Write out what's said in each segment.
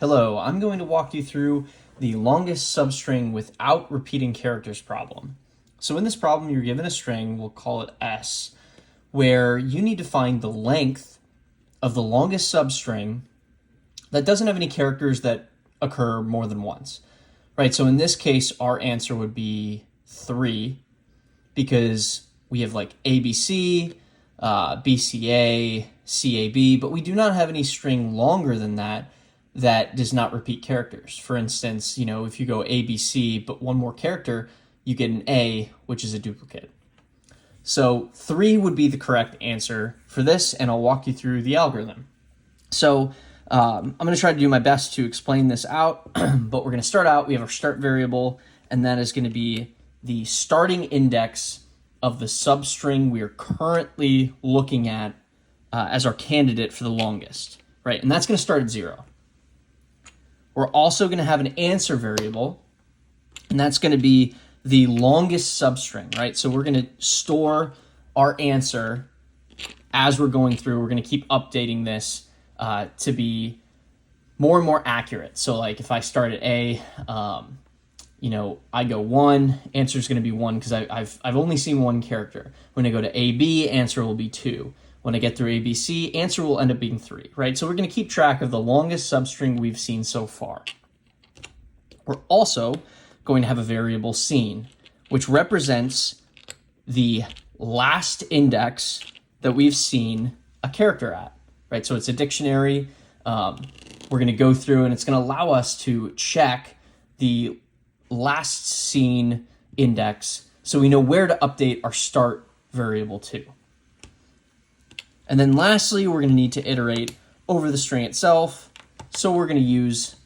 Hello, I'm going to walk you through the longest substring without repeating characters problem. So in this problem, you're given a string, we'll call it S, where you need to find the length of the longest substring that doesn't have any characters that occur more than once, right? So in this case, our answer would be 3 because we have like ABC, BCA, CAB, but we do not have any string longer than that does not repeat characters. For instance, if you go ABC, but one more character, you get an A, which is a duplicate. So 3 would be the correct answer for this, and I'll walk you through the algorithm. So I'm going to try to do my best to explain this out, but we're going to start out, we have our start variable, and that is going to be the starting index of the substring we are currently looking at as our candidate for the longest, right? And that's going to start at 0. We're also going to have an answer variable, and that's going to be the longest substring, right? So we're going to store our answer as we're going through. We're going to keep updating this to be more and more accurate. So like if I start at A, I go 1, answer is going to be 1 because I've only seen one character. When I go to AB, answer will be 2. When I get through ABC, answer will end up being 3, right? So we're going to keep track of the longest substring we've seen so far. We're also going to have a variable scene, which represents the last index that we've seen a character at, right? So it's a dictionary. We're going to go through, and it's going to allow us to check the last seen index so we know where to update our start variable to. And then lastly, we're going to need to iterate over the string itself. So we're going to use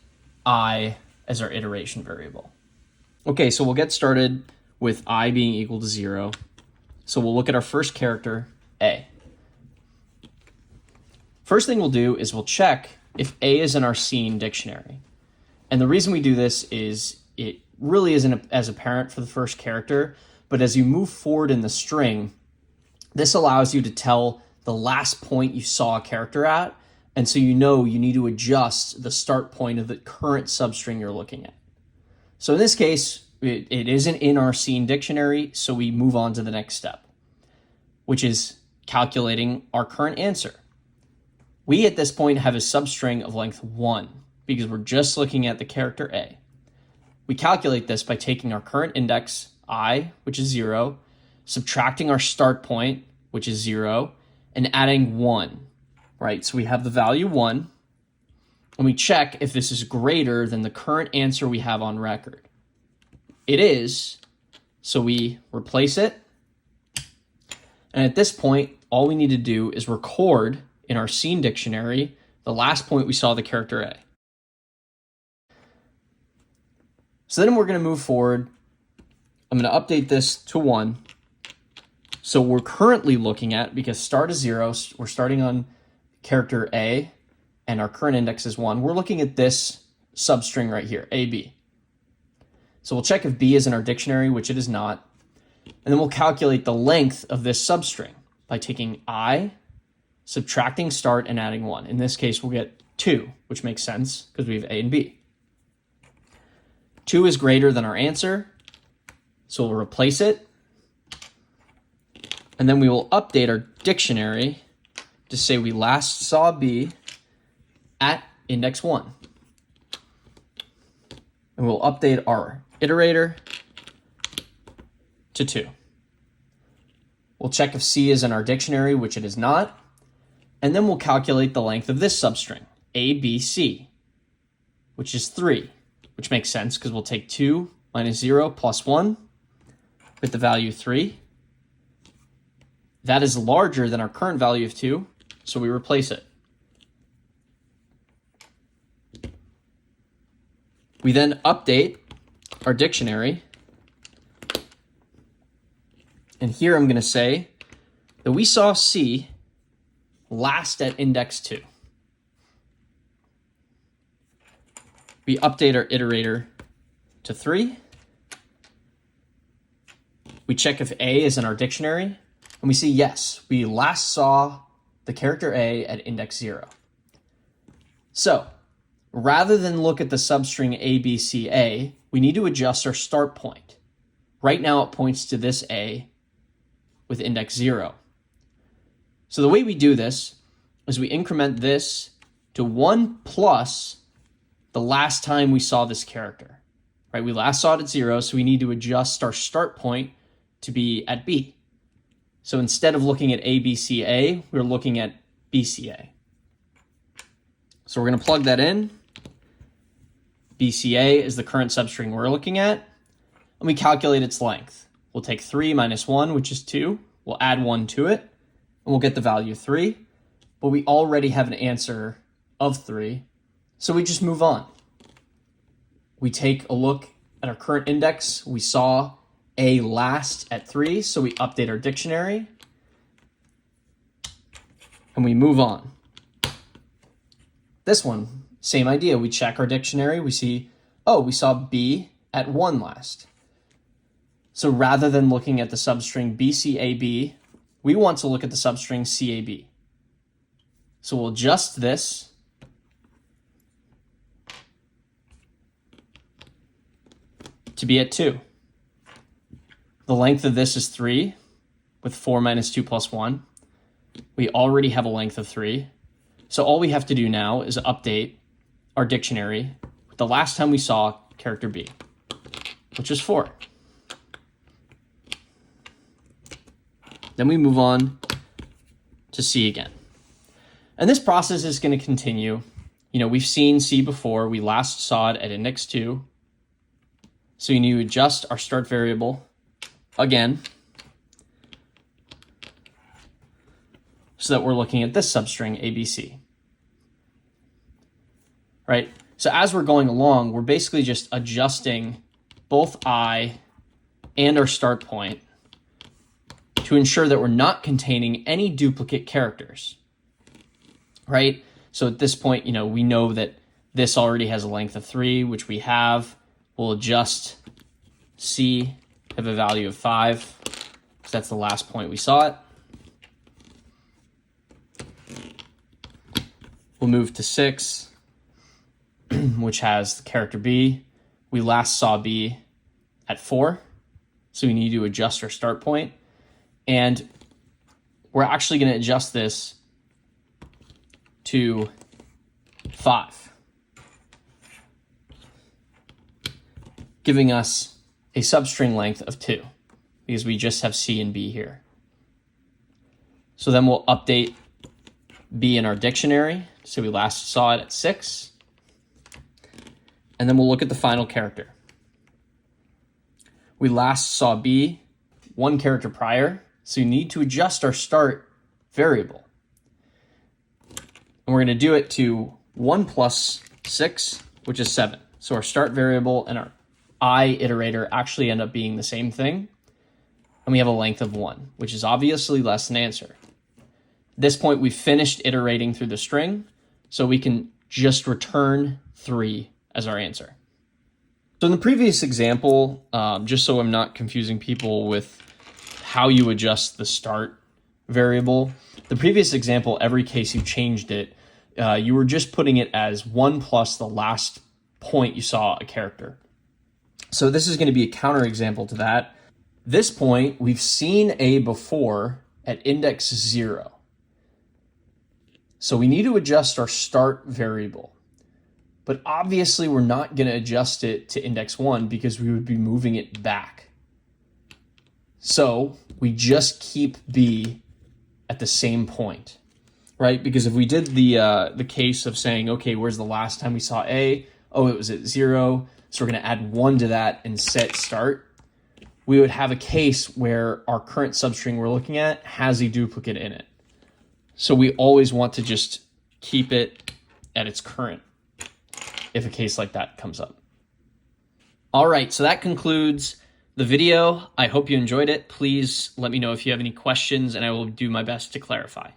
I as our iteration variable. Okay, so we'll get started with I being equal to 0. So we'll look at our first character, A. First thing we'll do is we'll check if A is in our scene dictionary. And the reason we do this is it really isn't as apparent for the first character, but as you move forward in the string, this allows you to tell the last point you saw a character at, and so you know you need to adjust the start point of the current substring you're looking at. So in this case, it isn't in our scene dictionary, so we move on to the next step, which is calculating our current answer. We at this point have a substring of length 1 because we're just looking at the character A. We calculate this by taking our current index, I, which is 0, subtracting our start point, which is 0, and adding 1, right? So we have the value 1, and we check if this is greater than the current answer we have on record. It is, so we replace it. And at this point, all we need to do is record in our scene dictionary the last point we saw the character A. So then we're going to move forward. I'm going to update this to 1. So we're currently looking at, because start is 0, we're starting on character A, and our current index is 1. We're looking at this substring right here, AB. So we'll check if B is in our dictionary, which it is not. And then we'll calculate the length of this substring by taking I, subtracting start, and adding 1. In this case, we'll get 2, which makes sense because we have A and B. 2 is greater than our answer, so we'll replace it. And then we will update our dictionary to say we last saw B at index 1. And we'll update our iterator to 2. We'll check if C is in our dictionary, which it is not. And then we'll calculate the length of this substring, ABC, which is 3, which makes sense because we'll take 2 minus 0 plus 1 with the value 3. That is larger than our current value of 2, so we replace it. We then update our dictionary, and here I'm going to say that we saw C last at index 2. We update our iterator to 3. We check if A is in our dictionary, and we see, yes, we last saw the character A at index 0. So rather than look at the substring ABCA, we need to adjust our start point. Right now it points to this A with index 0. So the way we do this is we increment this to 1 plus the last time we saw this character. Right? We last saw it at 0, so we need to adjust our start point to be at B. So instead of looking at ABCA, we're looking at BCA. So we're going to plug that in. BCA is the current substring we're looking at, and we calculate its length. We'll take 3 minus 1, which is 2. We'll add 1 to it, and we'll get the value 3. But we already have an answer of 3, so we just move on. We take a look at our current index. We saw A last at 3, so we update our dictionary, and we move on. This one, same idea. We check our dictionary. We see, oh, we saw B at 1 last. So rather than looking at the substring BCAB, we want to look at the substring CAB. So we'll adjust this to be at 2. The length of this is 3, with 4 minus 2 plus 1. We already have a length of 3. So all we have to do now is update our dictionary with the last time we saw character B, which is 4. Then we move on to C again. And this process is going to continue. You know, we've seen C before. We last saw it at index 2. So you need to adjust our start variable again so that we're looking at this substring ABC. Right? So as we're going along, we're basically just adjusting both I and our start point to ensure that we're not containing any duplicate characters. Right? So at this point, you know, we know that this already has a length of 3, which we have. We'll adjust C, have a value of 5, because that's the last point we saw it. We'll move to 6, which has the character B. We last saw B at 4, so we need to adjust our start point. And we're actually going to adjust this to 5, giving us a substring length of 2, because we just have C and B here. So then we'll update B in our dictionary. So we last saw it at 6. And then we'll look at the final character. We last saw B 1 character prior, so you need to adjust our start variable. And we're going to do it to 1 plus 6, which is 7. So our start variable and our I iterator actually end up being the same thing. And we have a length of 1, which is obviously less than answer. At this point, we've finished iterating through the string, so we can just return 3 as our answer. So in the previous example, just so I'm not confusing people with how you adjust the start variable, the previous example, every case you changed it, you were just putting it as 1 plus the last point you saw a character. So this is going to be a counterexample to that. This point, we've seen A before at index 0. So we need to adjust our start variable. But obviously, we're not going to adjust it to index 1 because we would be moving it back. So we just keep B at the same point, right? Because if we did the case of saying, okay, where's the last time we saw A? Oh, it was at 0. So we're going to add 1 to that and set start. We would have a case where our current substring we're looking at has a duplicate in it. So we always want to just keep it at its current if a case like that comes up. All right, so that concludes the video. I hope you enjoyed it. Please let me know if you have any questions and I will do my best to clarify.